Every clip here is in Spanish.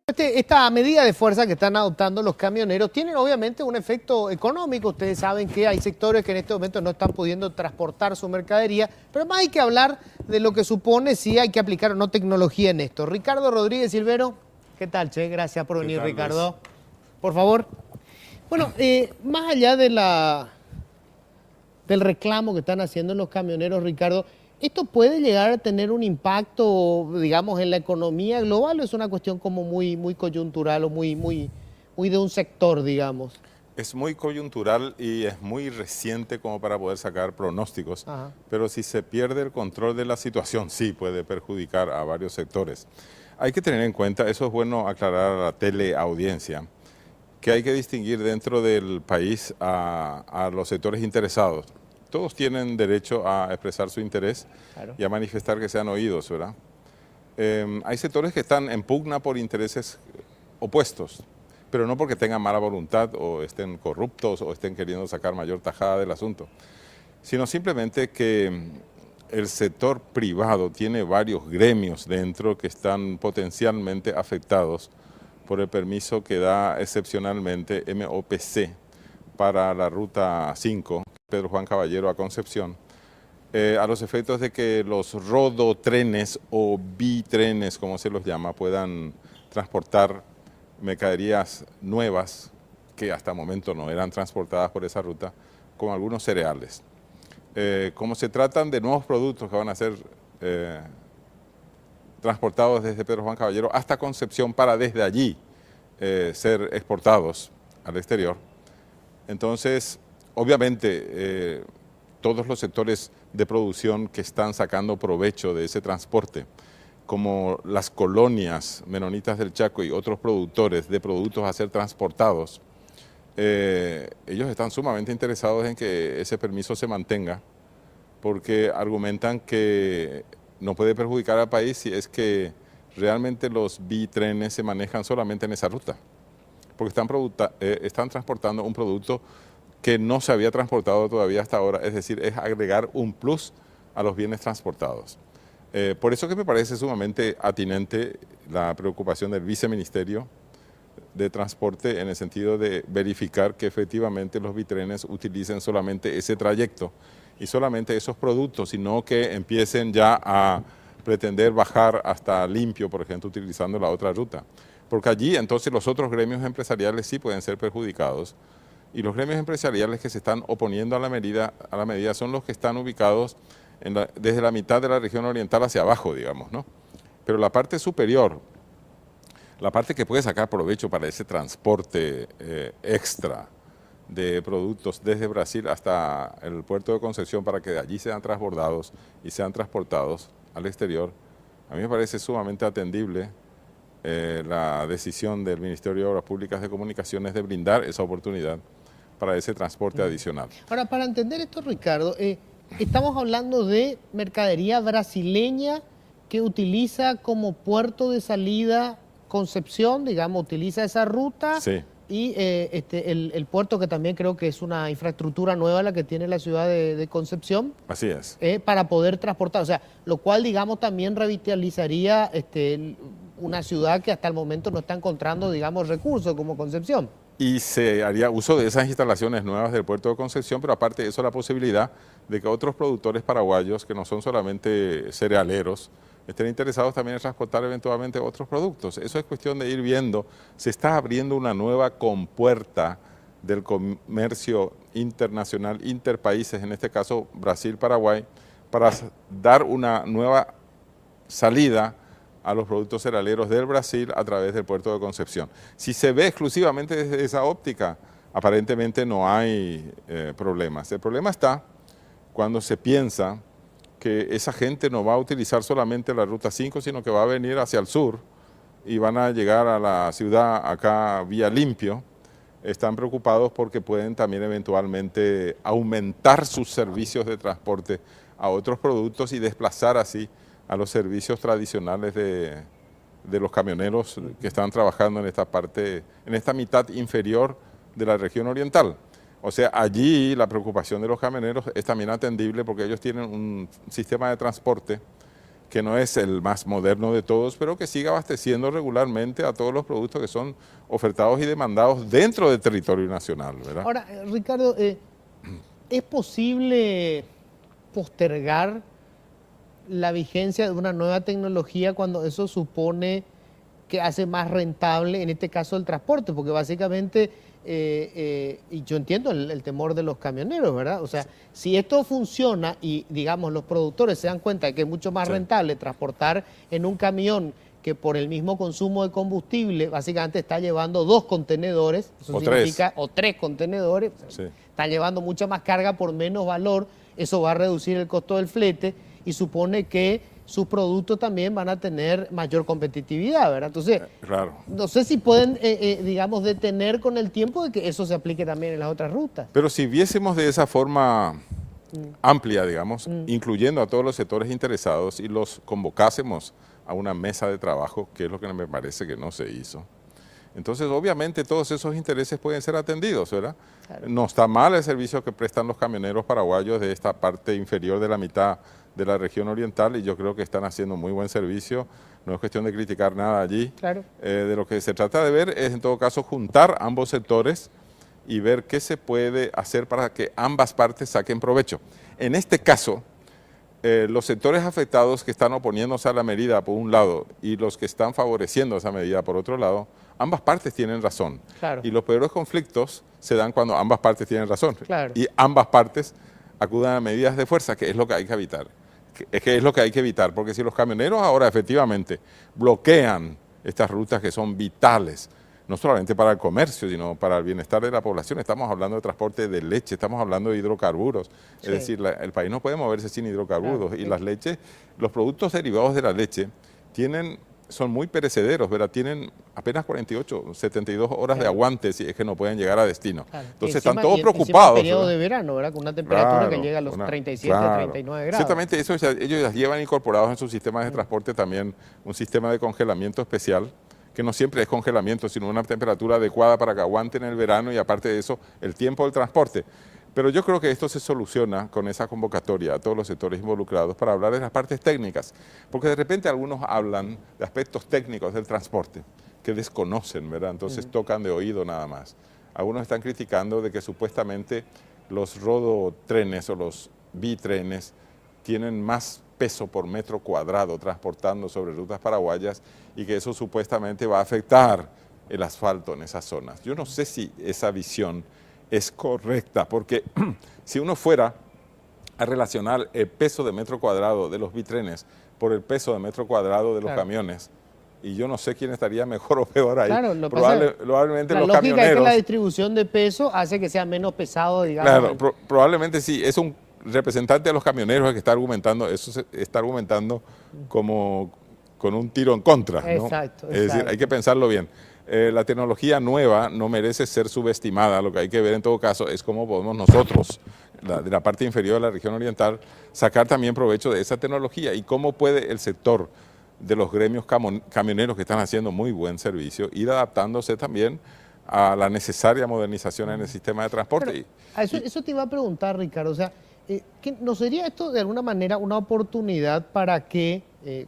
Esta medida de fuerza que están adoptando los camioneros tiene obviamente un efecto económico. Ustedes saben que hay sectores que en este momento no están pudiendo transportar su mercadería, pero más hay que hablar de lo que supone si hay que aplicar o no tecnología en esto. Ricardo Rodríguez Silvero, ¿qué tal, che? Gracias por venir, Ricardo. Luis? Por favor. Bueno, más allá de del reclamo que están haciendo los camioneros, Ricardo, ¿esto puede llegar a tener un impacto, digamos, en la economía global o es una cuestión como muy coyuntural o muy de un sector, digamos? Es muy coyuntural y es muy reciente como para poder sacar pronósticos, pero si se pierde el control de la situación, sí puede perjudicar a varios sectores. Hay que tener en cuenta, eso es bueno aclarar a la teleaudiencia, que hay que distinguir dentro del país a los sectores interesados. Todos tienen derecho a expresar su interés y a manifestar que sean oídos, ¿verdad? Hay sectores que están en pugna por intereses opuestos, pero no porque tengan mala voluntad o estén corruptos o estén queriendo sacar mayor tajada del asunto, sino simplemente que el sector privado tiene varios gremios dentro que están potencialmente afectados por el permiso que da excepcionalmente MOPC para la Ruta 5, Pedro Juan Caballero a Concepción, a los efectos de que los rodotrenes o bitrenes, como se los llama, puedan transportar mercaderías nuevas que hasta el momento no eran transportadas por esa ruta, con algunos cereales. Como se tratan de nuevos productos que van a ser transportados desde Pedro Juan Caballero hasta Concepción para desde allí ser exportados al exterior, entonces obviamente todos los sectores de producción que están sacando provecho de ese transporte, como las colonias menonitas del Chaco y otros productores de productos a ser transportados, ellos están sumamente interesados en que ese permiso se mantenga, porque argumentan que no puede perjudicar al país si es que realmente los bitrenes se manejan solamente en esa ruta, porque están transportando un producto que no se había transportado todavía hasta ahora, es decir, es agregar un plus a los bienes transportados. Por eso que me parece sumamente atinente la preocupación del Viceministerio de Transporte en el sentido de verificar que efectivamente los bitrenes utilicen solamente ese trayecto y solamente esos productos, sino que empiecen ya a pretender bajar hasta Limpio, por ejemplo, utilizando la otra ruta. Porque allí entonces los otros gremios empresariales sí pueden ser perjudicados, y los gremios empresariales que se están oponiendo a la medida son los que están ubicados desde la mitad de la región oriental hacia abajo, digamos, ¿no? Pero la parte superior, la parte que puede sacar provecho para ese transporte extra de productos desde Brasil hasta el puerto de Concepción para que de allí sean transbordados y sean transportados al exterior, a mí me parece sumamente atendible la decisión del Ministerio de Obras Públicas de Comunicaciones de brindar esa oportunidad para ese transporte adicional. Ahora, para entender esto, Ricardo, estamos hablando de mercadería brasileña que utiliza como puerto de salida Concepción, digamos, utiliza esa ruta. Sí. Y el puerto, que también creo que es una infraestructura nueva la que tiene la ciudad de Concepción. Así es. Para poder transportar, o sea, lo cual, digamos, también revitalizaría una ciudad que hasta el momento no está encontrando, digamos, recursos como Concepción. Y se haría uso de esas instalaciones nuevas del puerto de Concepción, pero aparte de eso la posibilidad de que otros productores paraguayos, que no son solamente cerealeros, estén interesados también en transportar eventualmente otros productos. Eso es cuestión de ir viendo. Se está abriendo una nueva compuerta del comercio internacional, interpaíses, en este caso Brasil-Paraguay, para dar una nueva salida a los productos cerealeros del Brasil a través del puerto de Concepción. Si se ve exclusivamente desde esa óptica, aparentemente no hay problemas. El problema está cuando se piensa que esa gente no va a utilizar solamente la Ruta 5, sino que va a venir hacia el sur y van a llegar a la ciudad acá vía Limpio. Están preocupados porque pueden también eventualmente aumentar sus servicios de transporte a otros productos y desplazar así a los servicios tradicionales de los camioneros que están trabajando en esta parte, en esta mitad inferior de la región oriental. O sea, allí la preocupación de los camioneros es también atendible porque ellos tienen un sistema de transporte que no es el más moderno de todos, pero que sigue abasteciendo regularmente a todos los productos que son ofertados y demandados dentro del territorio nacional, ¿verdad? Ahora, Ricardo, ¿es posible postergar la vigencia de una nueva tecnología cuando eso supone que hace más rentable, en este caso, el transporte? Porque básicamente, y yo entiendo el temor de los camioneros, ¿verdad? O sea, si esto funciona y, digamos, los productores se dan cuenta de que es mucho más rentable transportar en un camión que por el mismo consumo de combustible, básicamente está llevando 2 contenedores, eso significa, o 3 contenedores, está llevando mucha más carga por menos valor, eso va a reducir el costo del flete y supone que sus productos también van a tener mayor competitividad, ¿verdad? Entonces, no sé si pueden, digamos, detener con el tiempo de que eso se aplique también en las otras rutas. Pero si viésemos de esa forma amplia, digamos, incluyendo a todos los sectores interesados y los convocásemos a una mesa de trabajo, que es lo que me parece que no se hizo. Entonces, obviamente, todos esos intereses pueden ser atendidos, ¿verdad? Claro. No está mal el servicio que prestan los camioneros paraguayos de esta parte inferior de la mitad de la región oriental, y yo creo que están haciendo muy buen servicio. No es cuestión de criticar nada allí. Claro. De lo que se trata de ver es, en todo caso, juntar ambos sectores y ver qué se puede hacer para que ambas partes saquen provecho. En este caso, los sectores afectados que están oponiéndose a la medida por un lado y los que están favoreciendo esa medida por otro lado, ambas partes tienen razón. Claro. Y los peores conflictos se dan cuando ambas partes tienen razón. Claro. Y ambas partes acudan a medidas de fuerza, que es lo que hay que evitar. Que es lo que hay que evitar, porque si los camioneros ahora efectivamente bloquean estas rutas que son vitales, no solamente para el comercio, sino para el bienestar de la población. Estamos hablando de transporte de leche, estamos hablando de hidrocarburos. Sí. Es decir, el país no puede moverse sin hidrocarburos. Claro, y las leches, los productos derivados de la leche son muy perecederos, ¿verdad? Tienen apenas 48, 72 horas de aguante si es que no pueden llegar a destino. Claro. Entonces están todos preocupados. En periodo de verano, ¿verdad? Con una temperatura que llega a los 37, 39 grados. Ciertamente, ellos ya llevan incorporados en sus sistemas de transporte también un sistema de congelamiento especial, que no siempre es congelamiento, sino una temperatura adecuada para que aguanten el verano y aparte de eso, el tiempo del transporte. Pero yo creo que esto se soluciona con esa convocatoria a todos los sectores involucrados para hablar de las partes técnicas, porque de repente algunos hablan de aspectos técnicos del transporte que desconocen, ¿verdad? Entonces tocan de oído nada más. Algunos están criticando de que supuestamente los rodotrenes o los bitrenes tienen más peso por metro cuadrado transportando sobre rutas paraguayas y que eso supuestamente va a afectar el asfalto en esas zonas. Yo no sé si esa visión es correcta, porque si uno fuera a relacionar el peso de metro cuadrado de los bitrenes por el peso de metro cuadrado de los camiones, y yo no sé quién estaría mejor o peor ahí. Claro, probablemente los camioneros. La lógica es que la distribución de peso hace que sea menos pesado, digamos. Claro, probablemente sí. Es un representante de los camioneros el que está argumentando, eso se está argumentando como con un tiro en contra, ¿no? Exacto. Es decir, hay que pensarlo bien. La tecnología nueva no merece ser subestimada. Lo que hay que ver en todo caso es cómo podemos nosotros, de la parte inferior de la región oriental, sacar también provecho de esa tecnología y cómo puede el sector de los gremios camioneros que están haciendo muy buen servicio ir adaptándose también a la necesaria modernización en el sistema de transporte. Eso te iba a preguntar, Ricardo, o sea, ¿no sería esto de alguna manera una oportunidad para que,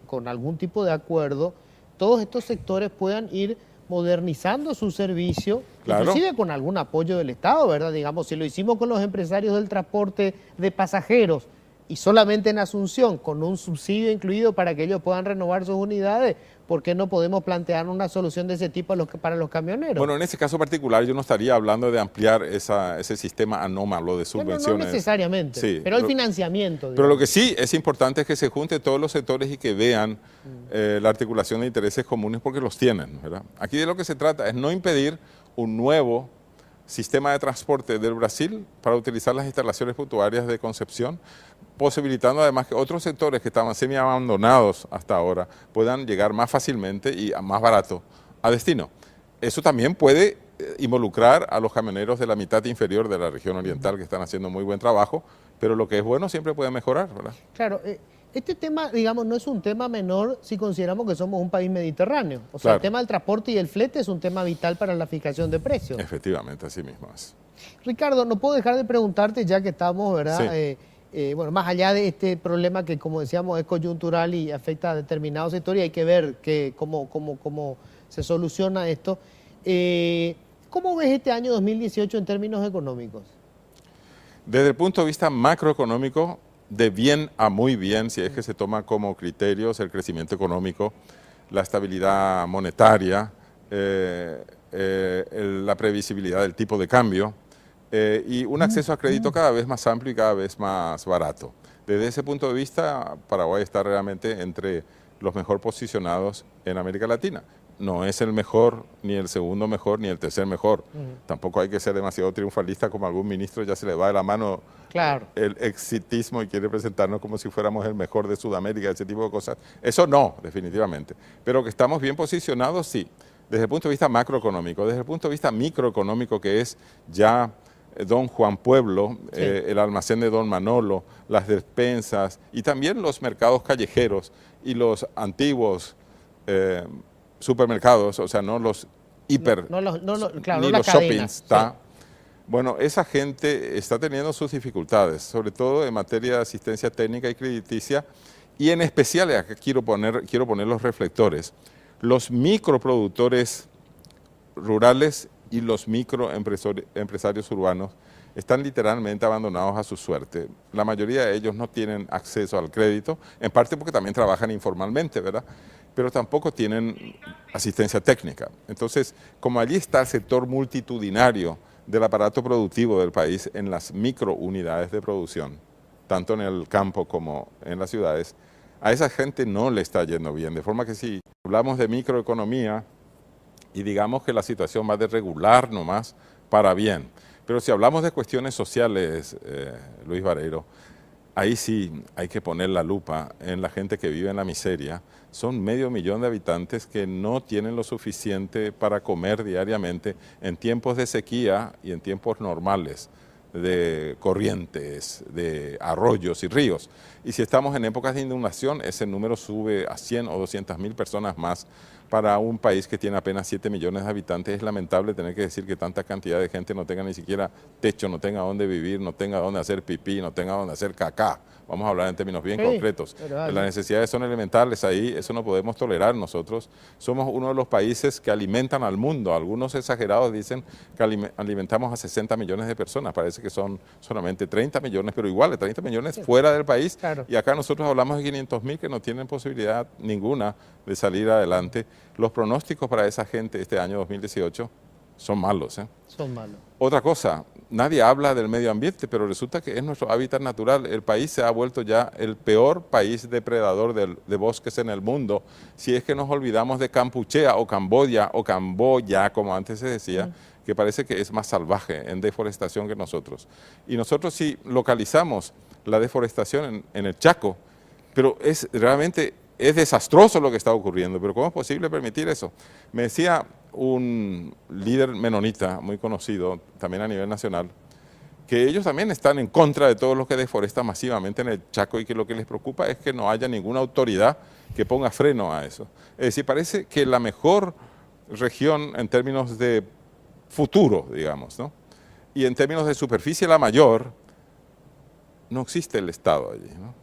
con algún tipo de acuerdo, todos estos sectores puedan ir modernizando su servicio, inclusive con algún apoyo del Estado, ¿verdad? Digamos, si lo hicimos con los empresarios del transporte de pasajeros y solamente en Asunción, con un subsidio incluido para que ellos puedan renovar sus unidades, ¿por qué no podemos plantear una solución de ese tipo para los camioneros? Bueno, en ese caso particular yo no estaría hablando de ampliar ese sistema anómalo de subvenciones. No necesariamente, sí, pero el financiamiento. Digamos. Pero lo que sí es importante es que se junten todos los sectores y que vean la articulación de intereses comunes porque los tienen, ¿verdad? Aquí de lo que se trata es no impedir un nuevo sistema de transporte del Brasil para utilizar las instalaciones portuarias de Concepción, posibilitando además que otros sectores que estaban semi-abandonados hasta ahora puedan llegar más fácilmente y más barato a destino. Eso también puede involucrar a los camioneros de la mitad inferior de la región oriental que están haciendo muy buen trabajo, pero lo que es bueno siempre puede mejorar, ¿verdad? Claro, este tema, digamos, no es un tema menor si consideramos que somos un país mediterráneo. O sea, el tema del transporte y el flete es un tema vital para la fijación de precios. Efectivamente, así mismo es. Ricardo, no puedo dejar de preguntarte, ya que estamos, ¿verdad? Sí. bueno, más allá de este problema que, como decíamos, es coyuntural y afecta a determinados sectores, hay que ver cómo se soluciona esto. ¿Cómo ves este año 2018 en términos económicos? Desde el punto de vista macroeconómico, de bien a muy bien, si es que se toma como criterios el crecimiento económico, la estabilidad monetaria, la previsibilidad del tipo de cambio y un acceso a crédito cada vez más amplio y cada vez más barato. Desde ese punto de vista, Paraguay está realmente entre los mejor posicionados en América Latina. No es el mejor, ni el segundo mejor, ni el tercer mejor. Tampoco hay que ser demasiado triunfalista como algún ministro, ya se le va de la mano Claro. el exitismo y quiere presentarnos como si fuéramos el mejor de Sudamérica, ese tipo de cosas. Eso no, definitivamente. Pero que estamos bien posicionados, sí. Desde el punto de vista macroeconómico, desde el punto de vista microeconómico, que es ya Don Juan Pueblo, sí, el almacén de Don Manolo, las despensas y también los mercados callejeros y los antiguos supermercados, o sea, no los hiper, claro, ni no los cadena, shoppings, sí. Bueno, esa gente está teniendo sus dificultades, sobre todo en materia de asistencia técnica y crediticia, y en especial, acá quiero poner los reflectores, los microproductores rurales y los microempresarios urbanos están literalmente abandonados a su suerte. La mayoría de ellos no tienen acceso al crédito, en parte porque también trabajan informalmente, ¿verdad? Pero tampoco tienen asistencia técnica. Entonces, como allí está el sector multitudinario del aparato productivo del país en las microunidades de producción, tanto en el campo como en las ciudades, a esa gente no le está yendo bien. De forma que si hablamos de microeconomía y digamos que la situación va de regular nomás para bien, pero si hablamos de cuestiones sociales, Luis Vareiro, ahí sí hay que poner la lupa en la gente que vive en la miseria. Son 500.000 de habitantes que no tienen lo suficiente para comer diariamente en tiempos de sequía y en tiempos normales de corrientes, de arroyos y ríos. Y si estamos en épocas de inundación, ese número sube a 100 o 200.000 personas más. Para un país que tiene apenas 7 millones de habitantes es lamentable tener que decir que tanta cantidad de gente no tenga ni siquiera techo, no tenga dónde vivir, no tenga dónde hacer pipí, no tenga dónde hacer cacá. Vamos a hablar en términos bien concretos. Las necesidades son elementales ahí, eso no podemos tolerar nosotros. Somos uno de los países que alimentan al mundo. Algunos exagerados dicen que alimentamos a 60 millones de personas. Parece que son solamente 30 millones, pero igual de 30 millones fuera del país. Claro. Y acá nosotros hablamos de 500.000 que no tienen posibilidad ninguna de salir adelante. Los pronósticos para esa gente este año 2018 son malos. Son malos. Otra cosa, nadie habla del medio ambiente, pero resulta que es nuestro hábitat natural. El país se ha vuelto ya el peor país depredador de bosques en el mundo. Si es que nos olvidamos de Kampuchea o Camboya, como antes se decía, que parece que es más salvaje en deforestación que nosotros. Y nosotros sí localizamos la deforestación en el Chaco, pero realmente es desastroso lo que está ocurriendo. Pero ¿cómo es posible permitir eso? Me decía un líder menonita muy conocido, también a nivel nacional, que ellos también están en contra de todo lo que deforesta masivamente en el Chaco y que lo que les preocupa es que no haya ninguna autoridad que ponga freno a eso. Es decir, parece que la mejor región en términos de futuro, digamos, ¿no? Y en términos de superficie la mayor, no existe el Estado allí, ¿no?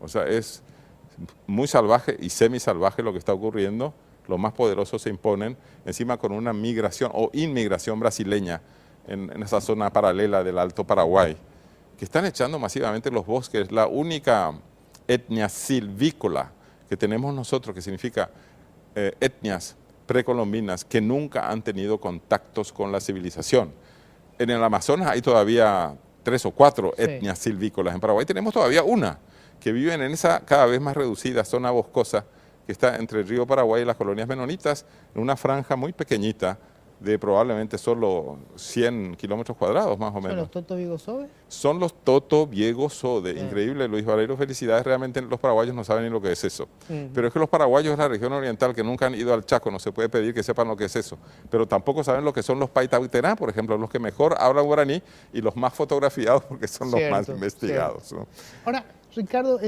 O sea, es muy salvaje y semisalvaje lo que está ocurriendo. Los más poderosos se imponen, encima con una migración o inmigración brasileña en esa zona paralela del Alto Paraguay, que están echando masivamente los bosques. La única etnia silvícola que tenemos nosotros, que significa etnias precolombinas que nunca han tenido contactos con la civilización. En el Amazonas hay todavía 3 o 4 etnias silvícolas. En Paraguay tenemos todavía una, que viven en esa cada vez más reducida zona boscosa que está entre el río Paraguay y las colonias menonitas, en una franja muy pequeñita de probablemente solo 100 kilómetros cuadrados más o menos. ¿Son los Toto Viego Sode? Son los Toto Viego Sode. Increíble, Luis Vareiro, felicidades. Realmente los paraguayos no saben ni lo que es eso. Pero es que los paraguayos de la región oriental que nunca han ido al Chaco, no se puede pedir que sepan lo que es eso. Pero tampoco saben lo que son los Paitauterá, por ejemplo, los que mejor hablan guaraní y los más fotografiados porque son los más investigados, ¿no? Ahora, Ricardo,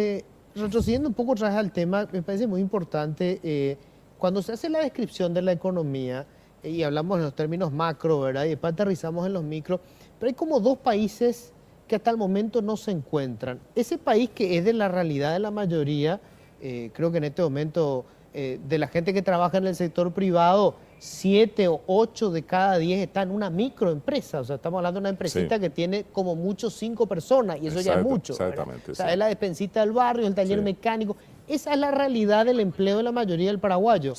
retrocediendo un poco otra vez al tema, me parece muy importante, cuando se hace la descripción de la economía, y hablamos en los términos macro, ¿verdad? Y después aterrizamos en los micro, pero hay como dos países que que hasta el momento no se encuentran. Ese país que es de la realidad de la mayoría, creo que en este momento de la gente que trabaja en el sector privado, 7 o 8 de cada 10 están en una microempresa. O sea, estamos hablando de una empresita que tiene como mucho 5 personas y eso ya es mucho. Exactamente. O sea, es la despensita del barrio, el taller mecánico. Esa es la realidad del empleo de la mayoría del paraguayo.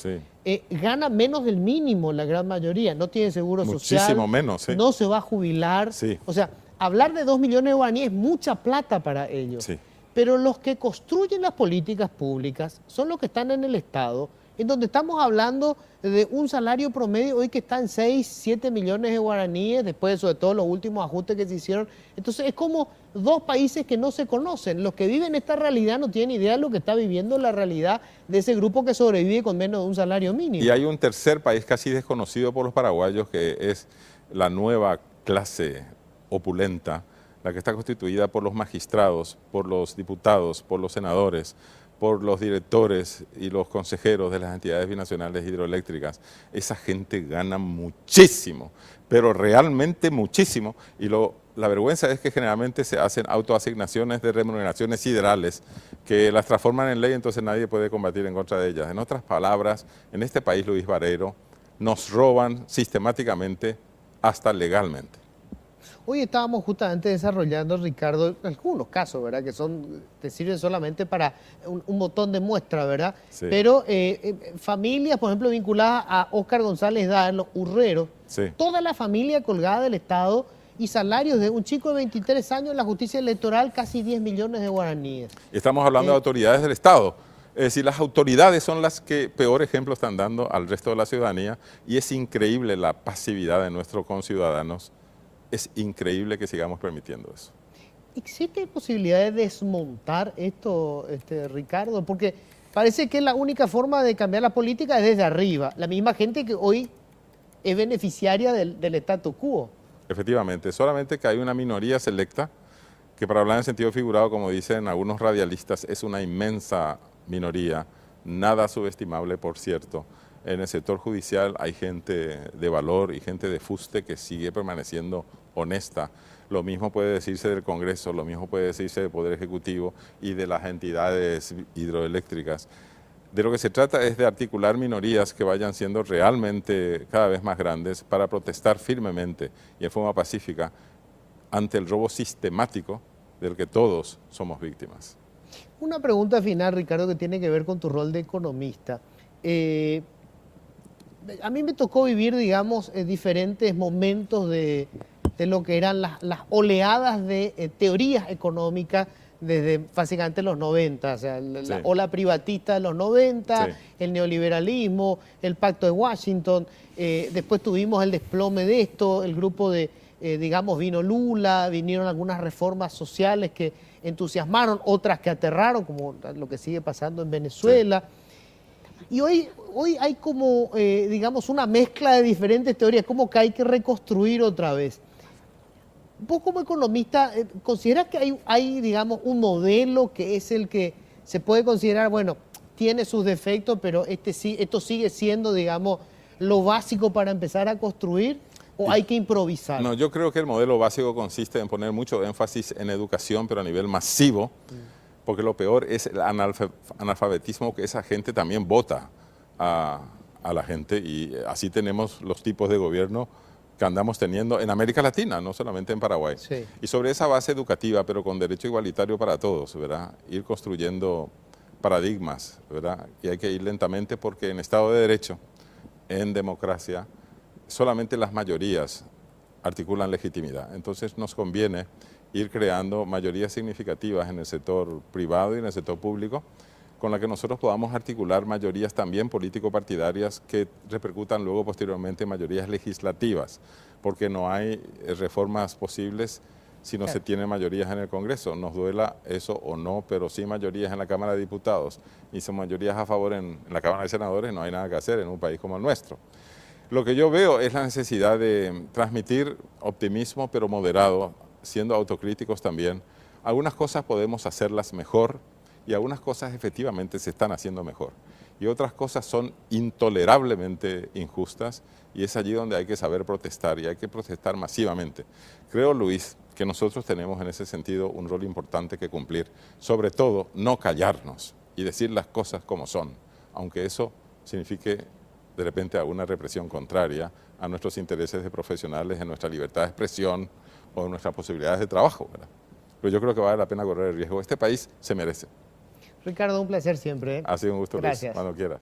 Gana menos del mínimo la gran mayoría, no tiene seguro social. Muchísimo menos, no se va a jubilar. O sea, hablar de 2 millones de guaraníes es mucha plata para ellos. Pero los que construyen las políticas públicas son los que están en el Estado, en donde estamos hablando de un salario promedio hoy que está en 6, 7 millones de guaraníes, después sobre todo los últimos ajustes que se hicieron. Entonces es como dos países que no se conocen. Los que viven esta realidad no tienen idea de lo que está viviendo la realidad de ese grupo que sobrevive con menos de un salario mínimo. Y hay un tercer país casi desconocido por los paraguayos, que es la nueva clase opulenta, la que está constituida por los magistrados, por los diputados, por los senadores, por los directores y los consejeros de las entidades binacionales hidroeléctricas. Esa gente gana muchísimo, pero realmente muchísimo, y la vergüenza es que generalmente se hacen autoasignaciones de remuneraciones siderales que las transforman en ley, entonces nadie puede combatir en contra de ellas. En otras palabras, en este país, Luis Barreiro, nos roban sistemáticamente hasta legalmente. Hoy estábamos justamente desarrollando, Ricardo, algunos casos, ¿verdad? Que te sirven solamente para un botón de muestra, ¿verdad? Pero familias, por ejemplo, vinculadas a Óscar González Dáez, los Urreros, toda la familia colgada del Estado y salarios de un chico de 23 años en la justicia electoral, casi 10 millones de guaraníes. Estamos hablando de autoridades del Estado. Es decir, las autoridades son las que peor ejemplo están dando al resto de la ciudadanía, y es increíble la pasividad de nuestros conciudadanos. Es increíble que sigamos permitiendo eso. ¿Existe posibilidad de desmontar esto, Ricardo? Porque parece que la única forma de cambiar la política es desde arriba. La misma gente que hoy es beneficiaria del statu quo. Efectivamente, solamente que hay una minoría selecta que, para hablar en sentido figurado, como dicen algunos radialistas, es una inmensa minoría, nada subestimable, por cierto. En el sector judicial hay gente de valor y gente de fuste que sigue permaneciendo honesta. Lo mismo puede decirse del Congreso, lo mismo puede decirse del Poder Ejecutivo y de las entidades hidroeléctricas. De lo que se trata es de articular minorías que vayan siendo realmente cada vez más grandes para protestar firmemente y en forma pacífica ante el robo sistemático del que todos somos víctimas. Una pregunta final, Ricardo, que tiene que ver con tu rol de economista. A mí me tocó vivir, digamos, diferentes momentos de lo que eran las oleadas de teorías económicas desde básicamente los 90, o sea, la ola privatista de los 90, el neoliberalismo, el Pacto de Washington, después tuvimos el desplome de esto, el grupo de, digamos, vino Lula, vinieron algunas reformas sociales que entusiasmaron, otras que aterraron, como lo que sigue pasando en Venezuela. Y hoy hay como, digamos, una mezcla de diferentes teorías, como que hay que reconstruir otra vez. Vos como economista, ¿considerás que hay, digamos, un modelo que es el que se puede considerar, bueno, tiene sus defectos, pero esto sigue siendo, digamos, lo básico para empezar a construir, o hay que improvisar? No, yo creo que el modelo básico consiste en poner mucho énfasis en educación, pero a nivel masivo, porque lo peor es el analfabetismo, que esa gente también vota a la gente, y así tenemos los tipos de gobierno que andamos teniendo en América Latina, no solamente en Paraguay. Y sobre esa base educativa, pero con derecho igualitario para todos, ¿verdad? Ir construyendo paradigmas, ¿verdad? Y hay que ir lentamente, porque en Estado de Derecho, en democracia, solamente las mayorías articulan legitimidad. Entonces nos conviene ir creando mayorías significativas en el sector privado y en el sector público, con la que nosotros podamos articular mayorías también político-partidarias que repercutan luego posteriormente en mayorías legislativas, porque no hay reformas posibles si no se tienen mayorías en el Congreso. Nos duela eso o no, pero sí mayorías en la Cámara de Diputados, y son mayorías a favor en la Cámara de Senadores. No hay nada que hacer en un país como el nuestro. Lo que yo veo es la necesidad de transmitir optimismo, pero moderado, siendo autocríticos también. Algunas cosas podemos hacerlas mejor, y algunas cosas efectivamente se están haciendo mejor. Y otras cosas son intolerablemente injustas, y es allí donde hay que saber protestar, y hay que protestar masivamente. Creo, Luis, que nosotros tenemos en ese sentido un rol importante que cumplir, sobre todo no callarnos y decir las cosas como son, aunque eso signifique de repente alguna represión contraria a nuestros intereses de profesionales, en nuestra libertad de expresión o en nuestras posibilidades de trabajo, ¿verdad? Pero yo creo que vale la pena correr el riesgo. Este país se merece. Ricardo, un placer siempre. Ha sido un gusto, Luis, Gracias. cuando quieras.